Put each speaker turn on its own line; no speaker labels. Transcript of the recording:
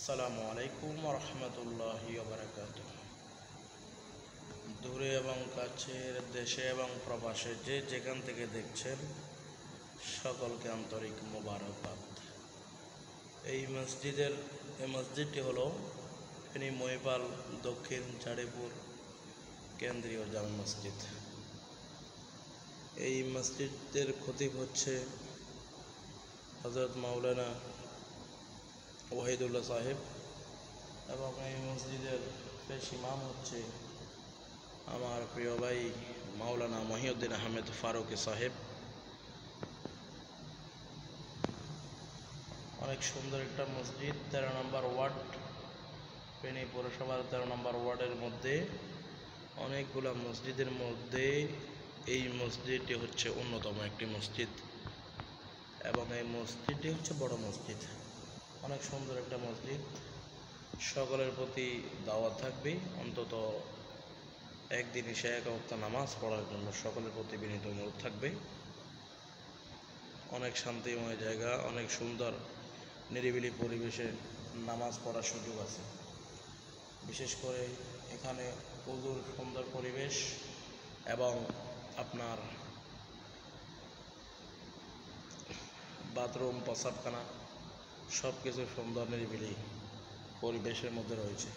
আসসালামু আলাইকুম রহমতুল্লাহি ওয়া দূরে এবং কাছের, দেশে এবং প্রবাসে যে যেখান থেকে দেখছেন সকলকে আন্তরিক মোবারকবাদ। এই মসজিদটি হলো ফেনী মহিপাল দক্ষিণ চাঁদিপুর কেন্দ্রীয় জামে মসজিদ। এই মসজিদের খতিব হচ্ছে হযরত মাওলানা ওয়াহিদুল্লাহ সাহেব এবং এই মসজিদের পেশ ইমাম হচ্ছে আমার প্রিয় ভাই মাওলানা মহিউদ্দিন আহমেদ ফারুকী সাহেব। অনেক সুন্দর একটা মসজিদ, 13 নম্বর ওয়ার্ড, ফেনী পৌরসভার 13 নম্বর ওয়ার্ডের মধ্যে অনেকগুলো মসজিদের মধ্যে এই মসজিদটি হচ্ছে অন্যতম একটি মসজিদ এবং এই মসজিদটি হচ্ছে বড় মসজিদ। অনেক সুন্দর একটা মসজিদ। সকলের প্রতি দাওয়াত থাকবে অন্তত একদিন এসে এক ওয়াক্ত নামাজ পড়ার জন্য সকলের প্রতি বিনীত অনুরোধ থাকবে। অনেক শান্তিময় জায়গা, অনেক সুন্দর নিরিবিলি পরিবেশে নামাজ পড়ার সুযোগ আছে। বিশেষ করে এখানে ওযুর সুন্দর পরিবেশ এবং আপনার বাথরুম, প্রস্রাবখানা সব কিছু সুন্দর নিরিবিলি পরিবেশের মধ্যে রয়েছে।